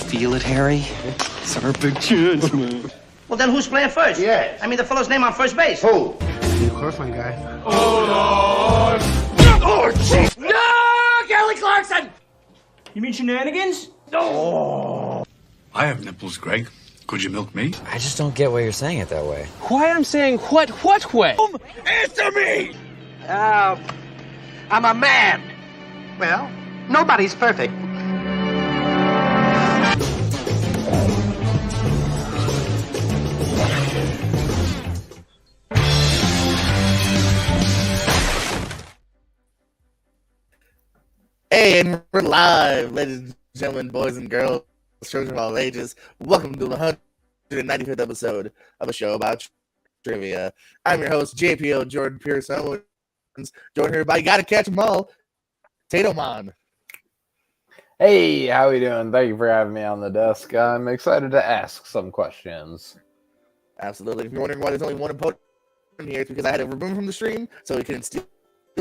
feel it, Harry? It's our big chance, man. Well, then who's playing first? Yeah. I mean, the fellow's name on first base. Who? The horrifying guy. Oh, jeez! No! Kelly Clarkson! You mean shenanigans? No! I have nipples, Greg. Could you milk me? I just don't get why you're saying it that way. Why I'm saying what way? Answer me! I'm a man. Well, nobody's perfect. Hey, and we're live, ladies and gentlemen, boys and girls, children of all ages. Welcome to the 195th episode of a show about trivia. I'm your host, JPO Jordan Pierce Owens. Join everybody, gotta catch them all. Tato Mon. Hey, how we doing? Thank you for having me on the desk. I'm excited to ask some questions. Absolutely. If you're wondering why there's only one opponent here, it's because I had to remove him from the stream so he couldn't steal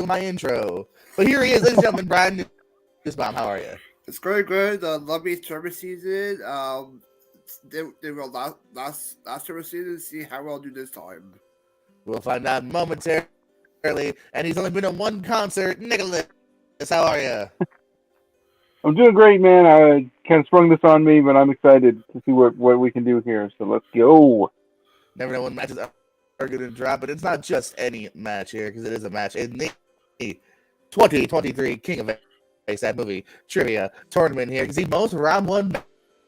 my intro. But here he is, ladies and gentlemen, Brian Nussbaum. How are you? It's going good. Love me tournament season. They were last tournament season. See how I'll do this time. We'll find out momentarily. And he's only been on one concert. Nicholas, how are you? I'm doing great, man. I kind of sprung this on me, but I'm excited to see what we can do here. So let's go. Never know when matches are going to drop, but it's not just any match here because it is a match in the 2023 King of ASAP movie trivia tournament here. You can see most round one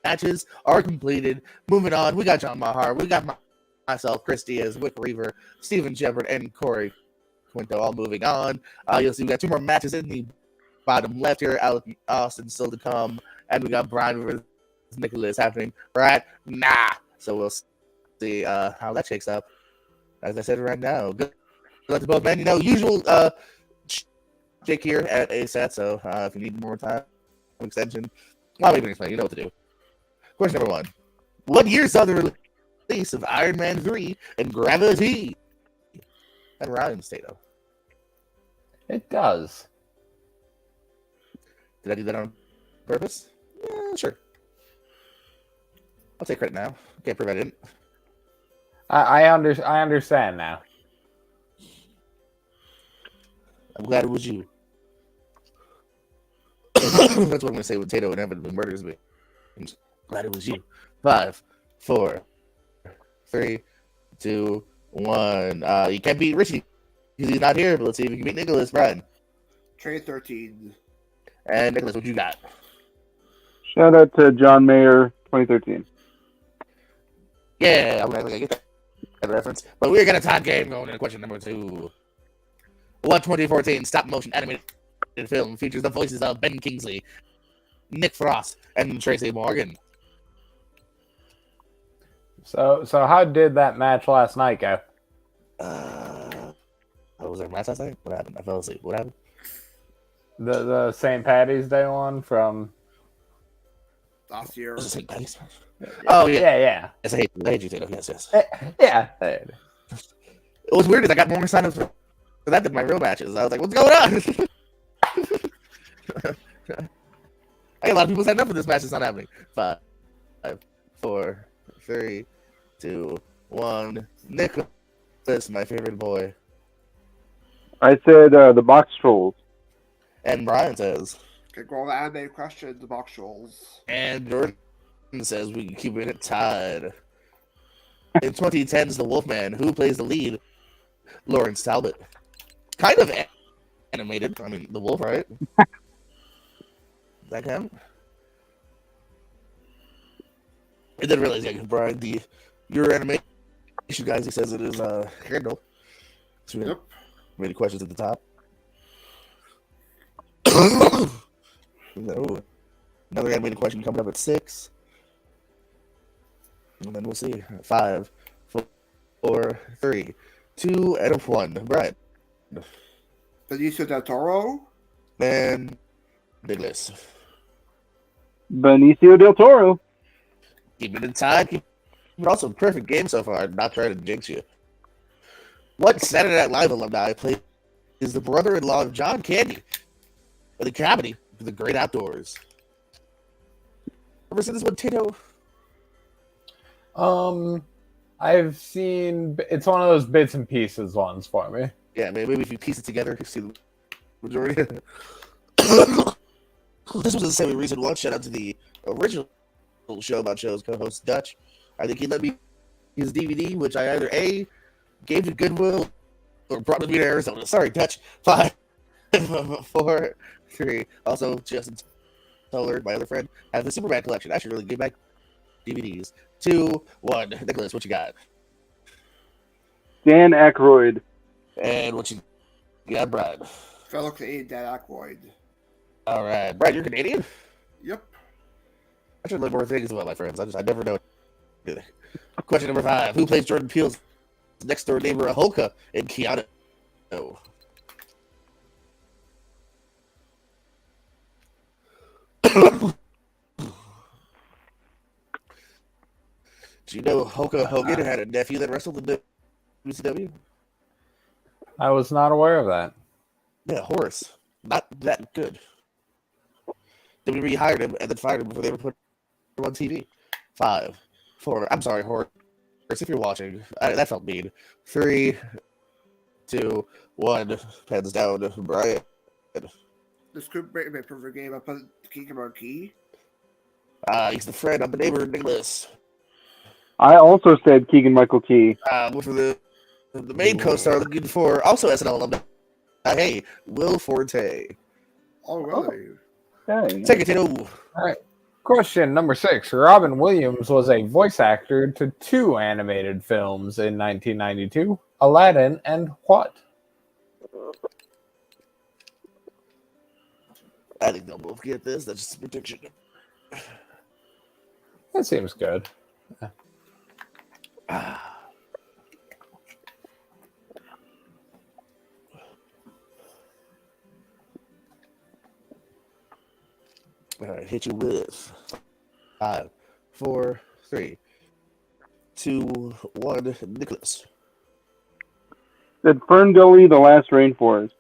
matches are completed. Moving on, we got John Mahar, we got myself, Chris Diaz, Wick Reaver, Steven Shepard, and Corey Quinto all moving on. You'll see we got two more matches in the bottom left here. Alec Austin still to come, and we got Brian versus Nicholas happening right now. So we'll see how that shakes up. As I said right now, good luck to both men. You know, usual Jake here at ASAT, so if you need more time extension, I'll even explain. You know what to do. Question number one. What year saw the release of Iron Man 3 and Gravity? That rhymes, Tato. It does. Did I do that on purpose? Yeah, sure. I'll take credit now. Can't prove I didn't. I understand now. I'm glad it was you. That's what I'm going to say when Tato inevitably murders me. I'm glad it was you. 5, 4, 3, 2, 1. You can't beat Richie because he's not here, but let's see if you can beat Nicholas. Brian. 2013. And Nicholas, what you got? Shout out to John Mayer, 2013. Yeah, I'm going to get that reference. But we're going to tie game going into question number 2. What 2014 stop-motion animated film features the voices of Ben Kingsley, Nick Frost, and Tracy Morgan? So how did that match last night go? What was there a match last night? What happened? I fell asleep. What happened? The St. Patty's Day one from Last year. Was it St. Patty's? Oh, yeah. Yeah. Yes, I hate you, Tato. Yes. Yeah. It was weird because I got more sign-ups for that than my real matches. I was like, what's going on? I got a lot of people signed up for this match. It's not happening. 5, 4, 3, 2, 1. Nicholas, my favorite boy. I said the Box Trolls. And Brian says. Okay, go on the anime question, the box trolls. And Jordan says we can keep it tied. In 2010's The Wolfman, who plays the lead? Lawrence Talbot. Kind of animated. I mean, the wolf, right? That count? I didn't realize that, Brian, your animation guys, he says it is handle. So we have many questions at the top. Ooh, another animated question coming up at 6. And then we'll see. 5, 4, 3, 2, and 1. Brian. Benicio del Toro. And Nicholas. Benicio del Toro. Keeping it tied. Also, perfect game so far. Not trying to jinx you. What Saturday Night Live alumni plays the brother-in-law of John Candy of the comedy for The Great Outdoors? Ever seen this one, Tito? I've seen. It's one of those bits and pieces ones for me. Yeah, maybe if you piece it together, you see the majority. This was the same reason one. Shout out to the original show about shows co-host Dutch. I think he let me his DVD, which I either A, gave to Goodwill or brought with me to Arizona. Sorry, Dutch. 5, 4, 3. Also, Justin Toller, my other friend, has the Superman collection. I should really give back DVDs. 2, 1. Nicholas, what you got? Dan Aykroyd. And what you got, Brian? Fellow Canadian Dan Aykroyd. All right, Brian, you're Canadian? Yep. I should learn more things about my friends. I never know. Question number 5: Who plays Jordan Peele's next door neighbor, Aholka, in Keanu? Do you know Hulk Hogan had a nephew that wrestled in the WCW? I was not aware of that. Yeah, Horace. Not that good. WWE hired him and then fired him before they ever put him on TV. 5, 4. I'm sorry, Horace, if you're watching. That felt mean. 3, 2, 1. Pens down, Brian. The script break my perfect game. I put Keegan Marquis. He's the friend of the neighbor, Nicholas. I also said Keegan Michael Key. For the main co-star, looking for also SNL alumni. Hey, Will Forte. Oh, really? Hey. Take it, Tito. All right. Question number 6. Robin Williams was a voice actor to 2 animated films in 1992, Aladdin and what? I think they'll both get this. That's just a prediction. That seems good. All right, hit you with 5, 4, 3, 2, 1. Nicholas. Said Fern Gully, The Last Rainforest.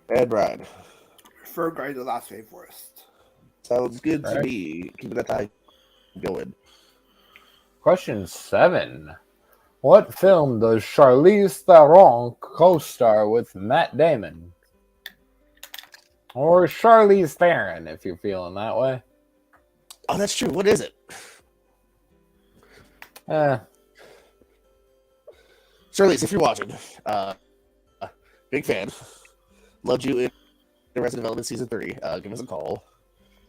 And Brian. Ferngully, The Last Rainforest. Sounds good to Right. me. Keep that tie going. Question 7. What film does Charlize Theron co-star with Matt Damon? Or Charlize Theron, if you're feeling that way. Oh, that's true. What is it? Charlize, if you're watching, big fan. Loved you in Arrested Development Season 3. Give us a call.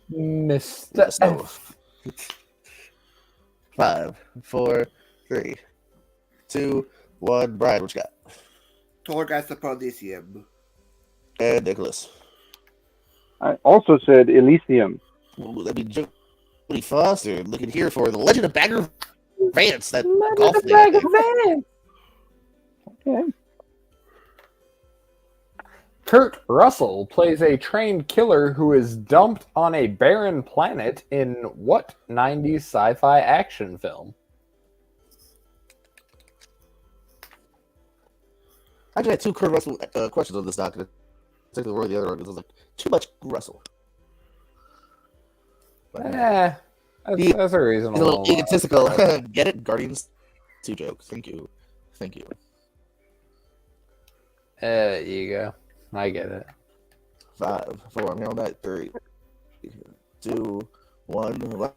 Mr. F. 5, 4, 3, 2, 1. Brian, what you got? Torgas the Polysium. And Nicholas. I also said Elysium. Ooh, that'd be Jodie Foster. Looking here for The Legend of Bagger Vance. That golf league. Okay. Kurt Russell plays a trained killer who is dumped on a barren planet in what 90s sci-fi action film? I actually had 2 Kurt Russell questions on this document. Particularly where the other one was like, too much Russell. But, That's a reasonable. he's a little egotistical. Get it? Guardians 2 joke. Thank you. There you go. I get it. 5, 4. I'm here on that. 3, 2, 1. Lock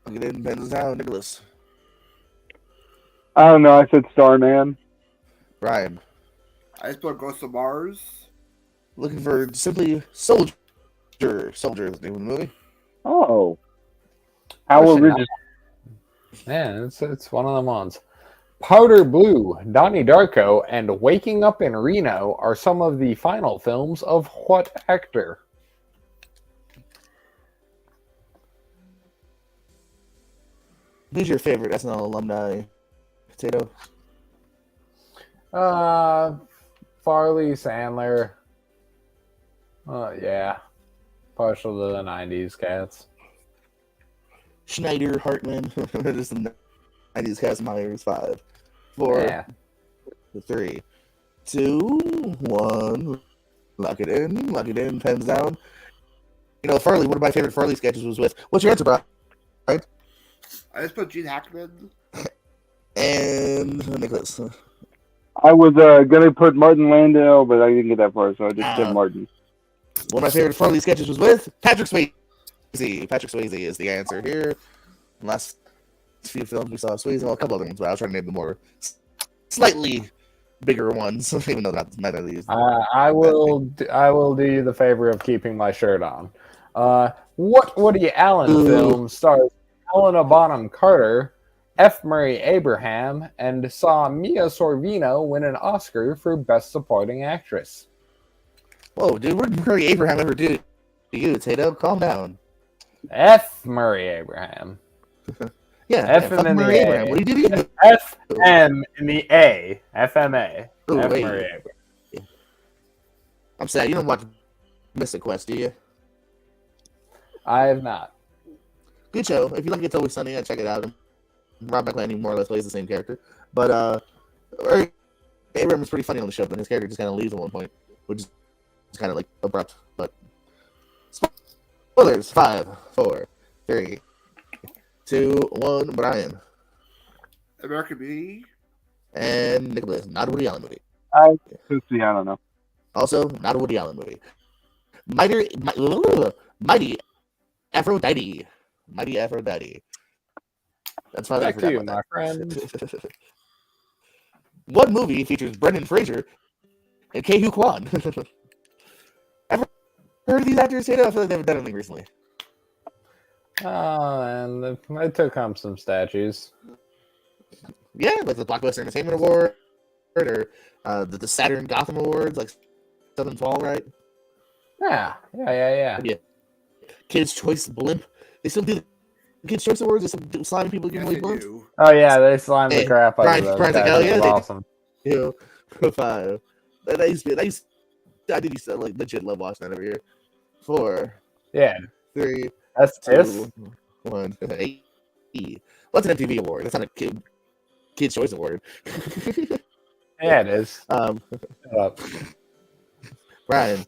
it in. Pens down. Nicholas. I don't know. I said Starman. Brian. I just put Ghost of Mars. Looking for simply Soldier. Soldier is the name of the movie. Oh. How Question original. Yeah, it's one of them ones. Powder Blue, Donnie Darko, and Waking Up in Reno are some of the final films of what actor? Who's your favorite SNL alumni? Potato. Farley, Sandler. Yeah. Partial to the 90s cats. Schneider, Hartman. Just the 90s cast. Myers. 5, 4, Yeah. 3, 2, 1. Lock it in. Pens down. You know, Farley, one of my favorite Farley sketches was with, what's your answer, Brian? I just put Gene Hackman. And Nicholas. I was gonna put Martin Landau, but I didn't get that far, so I just said Martin. One of my favorite Farley sketches was with Patrick Swayze. Patrick Swayze is the answer here. Last few films we saw Swayze, well, a couple other ones, but I was trying to name the more slightly bigger ones, even though neither of these. I will do you the favor of keeping my shirt on. What Woody Allen film stars Helena Bonham Carter, F. Murray Abraham, and saw Mia Sorvino win an Oscar for Best Supporting Actress? Whoa, dude, what did Murray Abraham ever do to you, Tato? Calm down. F. Murray Abraham. Yeah, F fuck in the Murray A. Abraham. What did he do to you? F M in the A. FMA. Ooh, F. wait. Murray Abraham. I'm sad you don't watch Mystic Quest, do you? I have not. Good show. If you like It's Always Sunny, check it out. Rob McElhenney more or less plays the same character. But Abraham is pretty funny on the show, but his character just kind of leaves at one point, which is kind of like abrupt. But spoilers. 5, 4, 3, 2, 1. Brian American Beauty. and Nicholas. Not a Woody Allen movie. I don't know. Also, not a Woody Allen movie. Mighty Aphrodite. Mighty Aphrodite. That's why I Back forgot to you, about my that. friend. What movie features Brendan Fraser and Ke-Huy Quan? Ever heard of these actors? I feel like they haven't done anything recently. Oh, and they took home some statues. Yeah, like the Blockbuster Entertainment Award or the Saturn Gotham Awards, like Southern Fall, right? Yeah. Kids' Choice Blimp. They still do the Kids' Choice Awards. They still do slime people giving away blimps. Oh yeah, they slimed the crap out Brian's of those. like, That hell was yeah, they awesome. do. 5. I did used to like legit love watching that every year. 4, Yeah, 3, that's 2, this. 1. What's an MTV award? That's not a Kids' Choice Award. Yeah, it is. Shut up. Brian.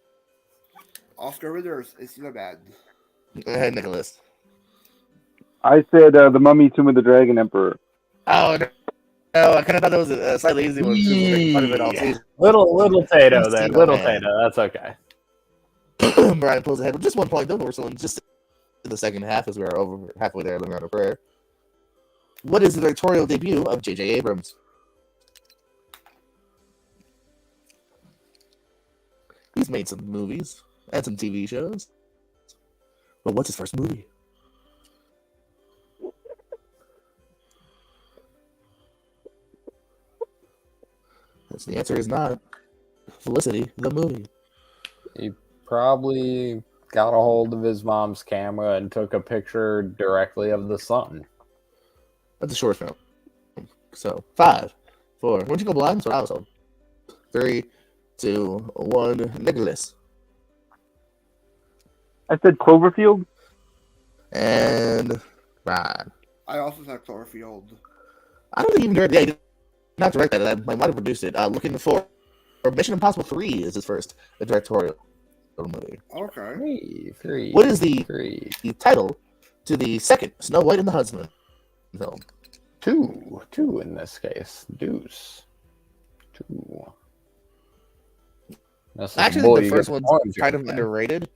Oscar winners. It's not bad. Go ahead, Nicholas. I said The Mummy, Tomb of the Dragon Emperor. Oh, no, I kind of thought that was a slightly easy one. Too. We'll make fun of it all season. Little Tato there. Steve-O, Little man. Tato. That's okay. Brian pulls ahead with just 1 point, though. We're still in just in the second half as we're over halfway there, living on a prayer. What is the directorial debut of J.J. Abrams? He's made some movies and some TV shows. But what's his first movie? The answer is not Felicity, the movie. He probably got a hold of his mom's camera and took a picture directly of the sun. That's a short film. So 5, 4. Where'd you go blind? That's what I was told. 3, 2, 1. Nicholas. I said Cloverfield. And Brian. I also said Cloverfield. I don't think even directed. Yeah, he did not direct that. I might have produced it. Looking for Mission Impossible 3 is his first directorial movie. Okay. Three. What is the title to the second Snow White and the Huntsman film? Two in this case. Deuce. 2. That's I actually think the first one's kind of underrated.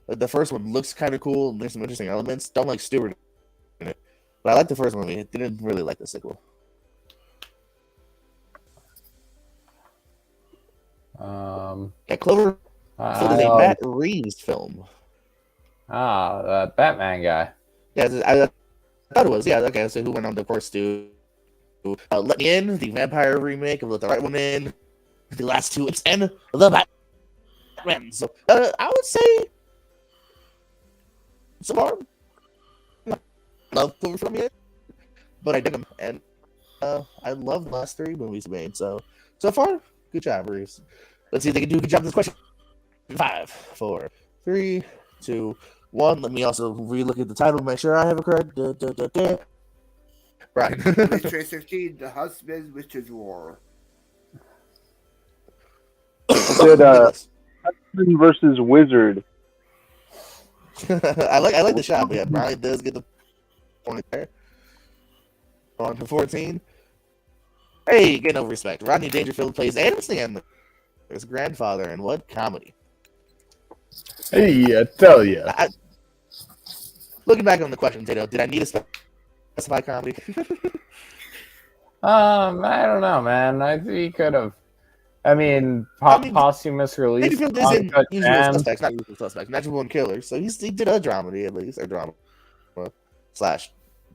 Like, the first one looks kind of cool, and there's some interesting elements. Don't like Stewart in it, but I like the first movie. I didn't really like the sequel. Yeah, Cloverfield is a Matt Reeves film. That Batman guy. Yeah, I thought it was. Yeah, okay. So who went on, of course, to Let Me In, the vampire remake of Let the Right One In, the last 2, and the Batman. So I would say some more. Love Cloverfield yet, but I dig them, and I love the last 3 movies he made. So far, good job, Reeves. Let's see if they can do a good job with this question. 5, 4, 3, 2, 1. Let me also relook at the title to make sure I have it correct. Right. 2016, The Husband Witches War. I said Husband versus Wizard. I like the shot. Yeah, Brian does get the point there. On to 14. Hey, get no respect. Rodney Dangerfield plays Adam Sandler's grandfather in what comedy? Hey, I tell you. Looking back on the question, Tato, did I need to specify comedy? I don't know, man. I think he could have. I mean, posthumous release. Dangerfield is in Uncut Usual Gems. Suspects, not Usual Suspects. Natural Born Killer. So he did a dramedy at least, or drama slash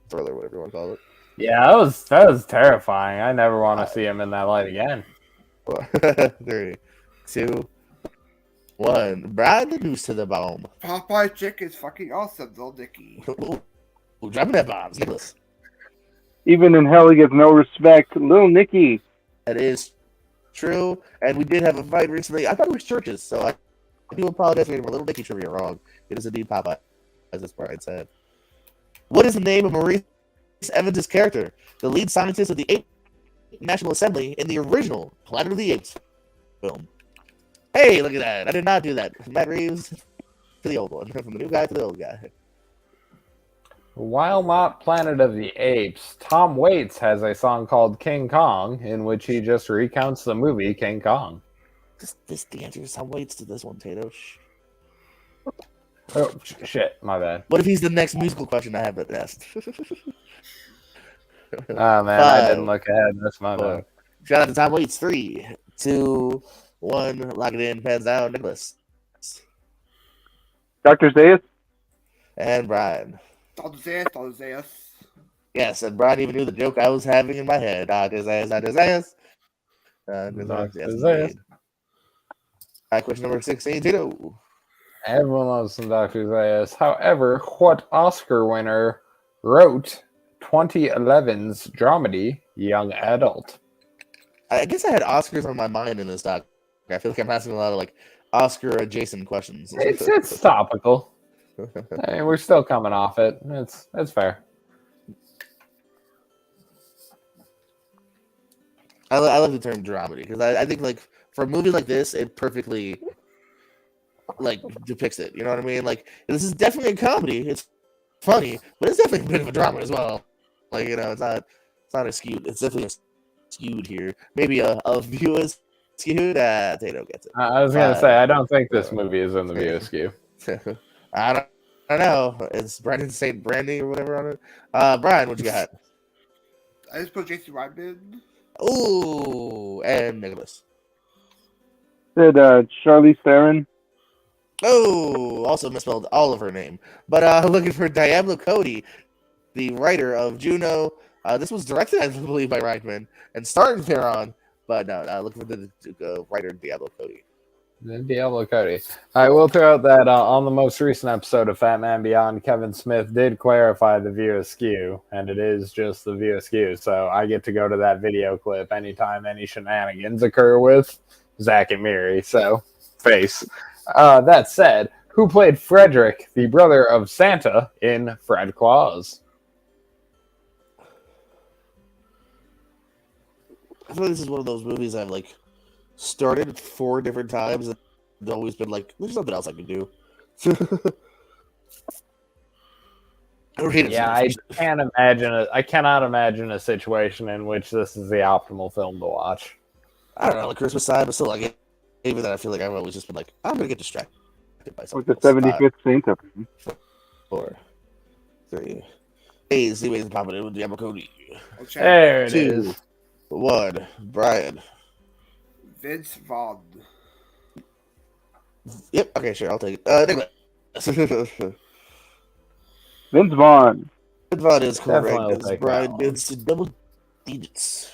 thriller, whatever you want to call it. Yeah, that was terrifying. I never want to see him in that light again. 3, 2, 1. Brian the News to the bomb. Popeye Chick is fucking awesome, Little Nicky. Ooh, dropping that bombs, Nicholas. Even in hell, he gets no respect. Little Nicky. That is true, and we did have a fight recently. I thought it was churches, so I do apologize for getting my Little Nicky trivia wrong. It is indeed Popeye, as Brian said. What is the name of Maurice Evans' character, the lead scientist of the Ape National Assembly in the original Planet of the Apes film? Hey, look at that. I did not do that. Matt Reeves to the old one. From the new guy to the old guy. While not Planet of the Apes, Tom Waits has a song called King Kong, in which he just recounts the movie King Kong. This the answer is Tom Waits to this one, Tato. Oh, shit, my bad. What if he's the next musical question I have that asked? Oh, man, I didn't look ahead. That's my bad. Shout out to Tom Waits. 3, 2, 1. Lock it in. Pens down. Nicholas. Dr. Zayas? And Brian. Dr. Zayas. Yes, and Brian even knew the joke I was having in my head. Dr. Zayas, Dr. Zayas. Dr. Yes, Zayas. indeed. All right, question number 16. Tito. Everyone loves some Dr. Zayas. However, what Oscar winner wrote 2011's dramedy Young Adult? I guess I had Oscars on my mind in this doc. I feel like I'm asking a lot of like Oscar-adjacent questions. It's topical. I mean, we're still coming off it. It's fair. I love the term dramedy because I think like for a movie like this, it perfectly like depicts it. You know what I mean? Like this is definitely a comedy. It's funny, but it's definitely a bit of a drama as well. Like it's not a skewed. It's definitely skewed here. Maybe a view is skewed. Tato gets it. I was gonna say I don't think this movie is in the view skew. I don't know. It's Brandon St. Brandy or whatever on it. Brian, what you got? I just put Jason Reitman. Ooh, and Nicholas. Said Charlize Theron. Oh, also misspelled all of her name. But looking for Diablo Cody, the writer of Juno. This was directed, I believe, by Reitman and starred Theron. But no, looking for the writer Diablo Cody. Diablo Cody. I will throw out that on the most recent episode of Fat Man Beyond, Kevin Smith did clarify the view askew, and it is just the view askew. So I get to go to that video clip anytime any shenanigans occur with Zach and Miri. So, face. That said, who played Frederick, the brother of Santa, in Fred Claus? I feel like this is one of those movies I've like started 4 different times and always been like, there's something else I can do. Yeah, I cannot imagine a situation in which this is the optimal film to watch. I don't know, like Christmas time, but still, like, even that, I feel like I've always just been like, I'm gonna get distracted by something. With the 75th Santa. 4, 3. Hey, see ways popping in with Diablo Cody. There it 2, is. 1. Brian. Vince Vaughn. Yep. Okay, sure. I'll take it. Nicholas. Vince Vaughn. Vince Vaughn is Definitely will correct. take Brian that one. gets to double digits.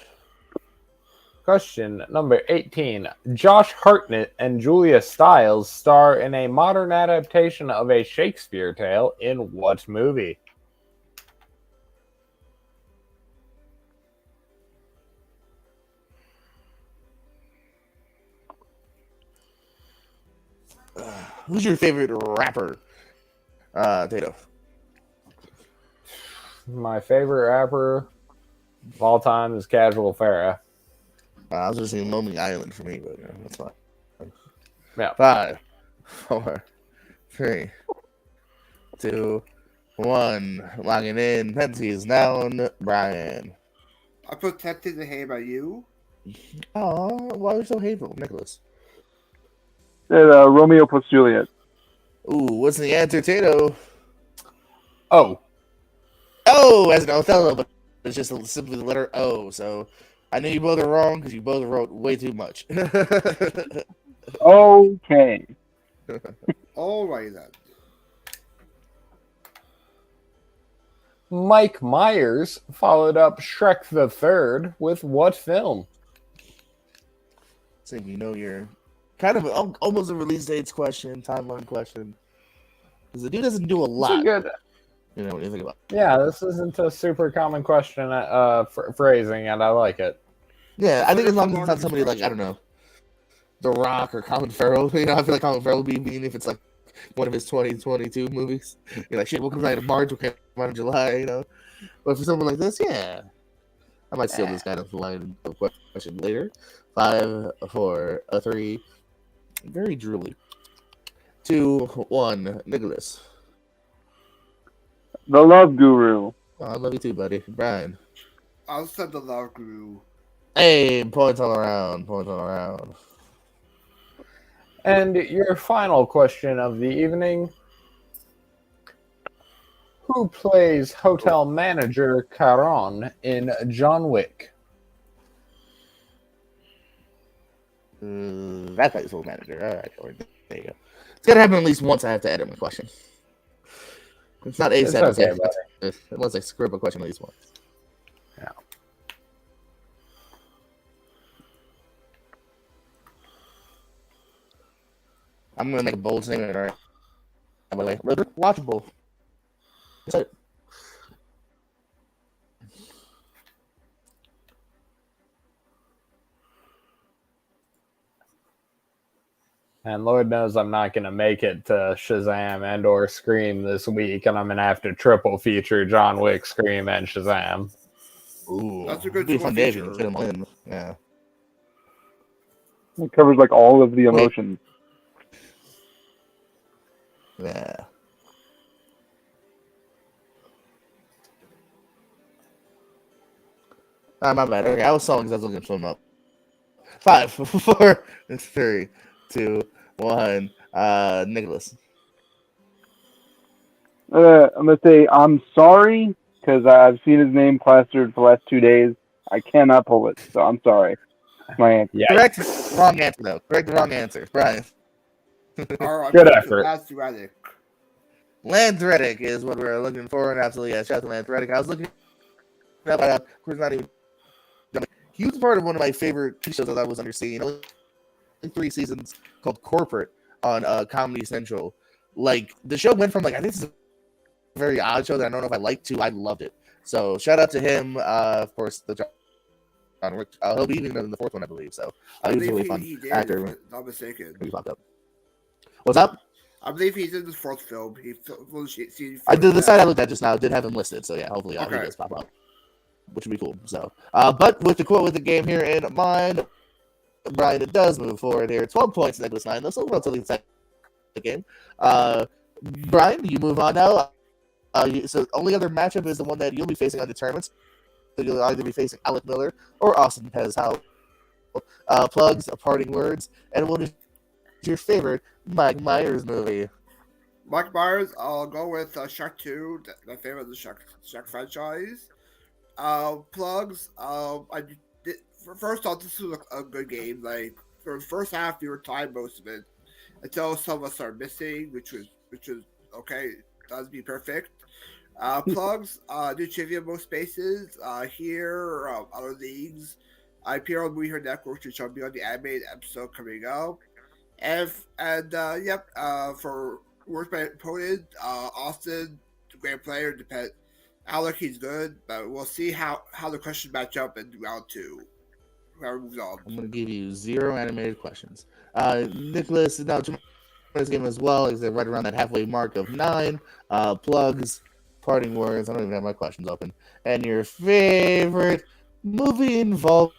Question number 18. Josh Hartnett and Julia Stiles star in a modern adaptation of a Shakespeare tale in what movie? Who's your favorite rapper? Tato. My favorite rapper of all time is Casual Farah. I was just saying Lonely Island for me, but yeah, that's fine. Yeah. 5, 4, 3, 2, 1. Logging in. Penalties down. Brian. I put Tempting to Hate About You. Oh, why are you so hateful, Nicholas? Romeo plus Juliet. Ooh, what's the answer, Tato? Oh, Oh, as an Othello, but it's just simply the letter O. So I knew you both are wrong because you both wrote way too much. Okay. Alright then. Mike Myers followed up Shrek the Third with what film? So you know you're kind of almost a release dates question, timeline question. Because the dude doesn't do a It's a lot. good. You know what you think about? Yeah, this isn't a super common question phrasing, and I like it. Yeah, I think as long as it's not somebody like, I don't know, The Rock or Colin Farrell. You know, I feel like Colin Farrell would be mean if it's like one of his 2022 movies. You're like, shit, what comes out in March, what came out in July, you know? But for someone like this, yeah. I might steal this guy off the line of question later. 5, 4, 3. Very drooly. 2, 1. Nicholas. The Love Guru. Oh, I love you too, buddy. Brian. I'll send the Love Guru. Hey, points all around. Points all around. And your final question of the evening. Who plays hotel manager Caron in John Wick? That guy's full manager. All right, Jordan. There you go. It's got to happen at least once I have to edit my question. It's not It's A7. okay, buddy. Unless I screw up a question at least once. Yeah. I'm going to make a bold statement, all right? By the way, watchable. That's it. And Lord knows I'm not going to make it to Shazam and or Scream this week, and I'm going to have to triple feature John Wick, Scream, and Shazam. Ooh. That's a good Be a fun day if you feature. can fit them in. Yeah. It covers like all of the emotions. Yeah. My bad. Okay, I was stalling because I was looking for them up. 5, 4, 3, 2, 1. Nicholas. I'm gonna say I'm sorry because I've seen his name plastered for the last 2 days. I cannot pull it, so I'm sorry. My answer. Yeah. Correct. Wrong answer, though. Correct the wrong answer. Brian. Alright, Good I'm going to effort. Lance Reddick. Lance Reddick is what we're looking for, and absolutely, yeah, shout out to Lance Reddick. I was looking up, of course, not even. He was part of one of my favorite TV shows that I was underseeing. Only 3 seasons, called Corporate on Comedy Central. Like, the show went from, like, I think this is a very odd show that I don't know if I liked to. I loved it. So, shout out to him, of course, the John Wick. He'll be even in the 4th one, I believe. So, I he was a believe really fun he did, actor. if I'm not mistaken. He popped up. What's up? I believe he's in the 4th film. He I did the site I looked at just now did have him listed, so yeah, hopefully he Okay. does pop up, which would be cool. So, but with the quote with the game here in mind, Brian, it does move forward here. 12 points, Nicholas 9. That's still relatively exciting game. Brian, you move on now. So only other matchup is the one that you'll be facing undetermined. So you'll either be facing Alec Miller or Austin Pez. How plugs, parting words, and what is your favorite Mike Myers movie? Mike Myers, I'll go with Shark 2, my favorite of the Shark franchise. Plugs, first off, this was a good game. Like, for the first half, we were tied most of it until some of us started missing, which was okay. That'd be perfect. Plugs, new trivia most spaces here, other leagues. I appear on Movie Her Network, which I'll be on the animated episode coming up. For worst by opponent, Austin, great player. Depend. Alec, he's good, but we'll see how the questions match up in round 2. Whoever moves on. I'm going to give you 0 animated questions. Nicholas is now to this game as well. Is right around that halfway mark of 9. Plugs, parting words. I don't even have my questions open. And your favorite movie involving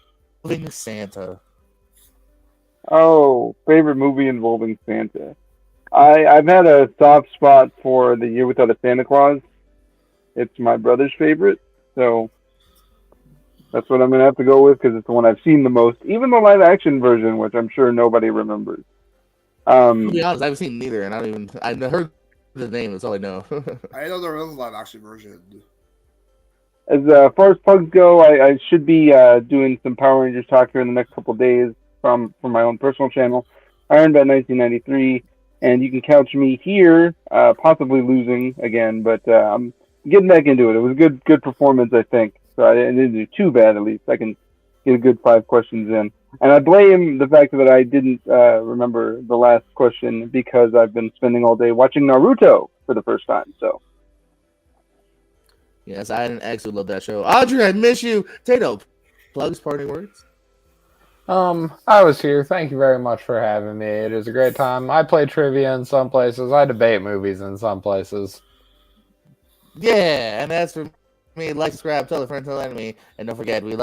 Santa. Oh, favorite movie involving Santa. I've had a soft spot for The Year Without a Santa Claus. it's my brother's favorite. So that's what I'm going to have to go with because it's the one I've seen the most. Even the live action version, which I'm sure nobody remembers. To be honest, I haven't seen neither, and I heard the name. That's all I know. I know there is a live action version. As far as plugs go, I should be doing some Power Rangers talk here in the next couple of days from my own personal channel, Ironbat 1993, and you can couch me here, possibly losing again, but I'm getting back into it. It was a good performance, I think. So I didn't do too bad, at least. I can get a good 5 questions in. And I blame the fact that I didn't remember the last question because I've been spending all day watching Naruto for the first time. So. Yes, I had an ex who loved that show. Audrey, I miss you. Tato, plugs, parting words? I was here. Thank you very much for having me. It is a great time. I play trivia in some places. I debate movies in some places. Yeah, and as for me, like, subscribe, tell a friend, tell an enemy, and don't forget, we love